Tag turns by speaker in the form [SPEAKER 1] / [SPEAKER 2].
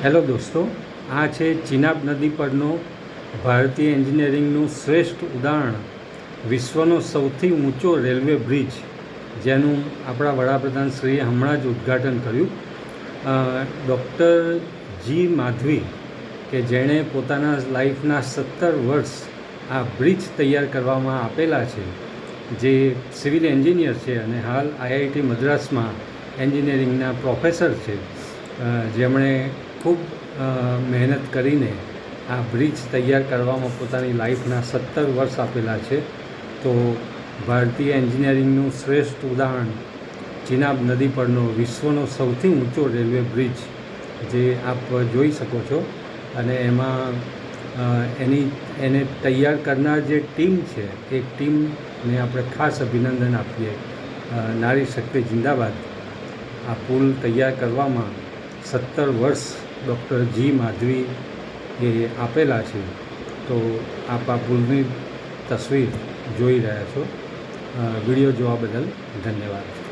[SPEAKER 1] Hello દોસ્તો, આ છે ચિનાબ નદી પરનો ભારતીય એન્જિનિયરિંગનું શ્રેષ્ઠ ઉદાહરણ, વિશ્વનો સૌથી ઊંચો રેલવે બ્રિજ, જેનું આપણા વડાપ્રધાન શ્રીએ હમણાં જ ઉદ્ઘાટન કર્યું. ડૉક્ટર જી માધવી, કે જેણે પોતાના લાઈફના 17 વર્ષ આ બ્રિજ તૈયાર કરવામાં આપેલા છે, જે સિવિલ એન્જિનિયર છે અને હાલ આઈઆઈટી મદ્રાસમાં એન્જિનિયરિંગના પ્રોફેસર છે, જેમણે ખૂબ મહેનત કરીને આ બ્રિજ તૈયાર કરવામાં પોતાની લાઈફના 17 વર્ષ આપેલા છે. તો ભારતીય એન્જિનિયરિંગનું શ્રેષ્ઠ ઉદાહરણ ચિનાબ નદી પરનો વિશ્વનો સૌથી ઊંચો રેલવે બ્રિજ, જે આપ જોઈ શકો છો. અને એમાં એને તૈયાર કરનાર જે ટીમ છે, એ ટીમને આપણે ખાસ અભિનંદન આપીએ. નારી શક્તિ જિંદાબાદ. આ પુલ તૈયાર કરવામાં 17 વર્ષ ડૉક્ટર જી માધવી એ આપેલા છે. તો આપ આ પુલની તસવીર જોઈ રહ્યા છો. વિડીયો જોવા બદલ ધન્યવાદ.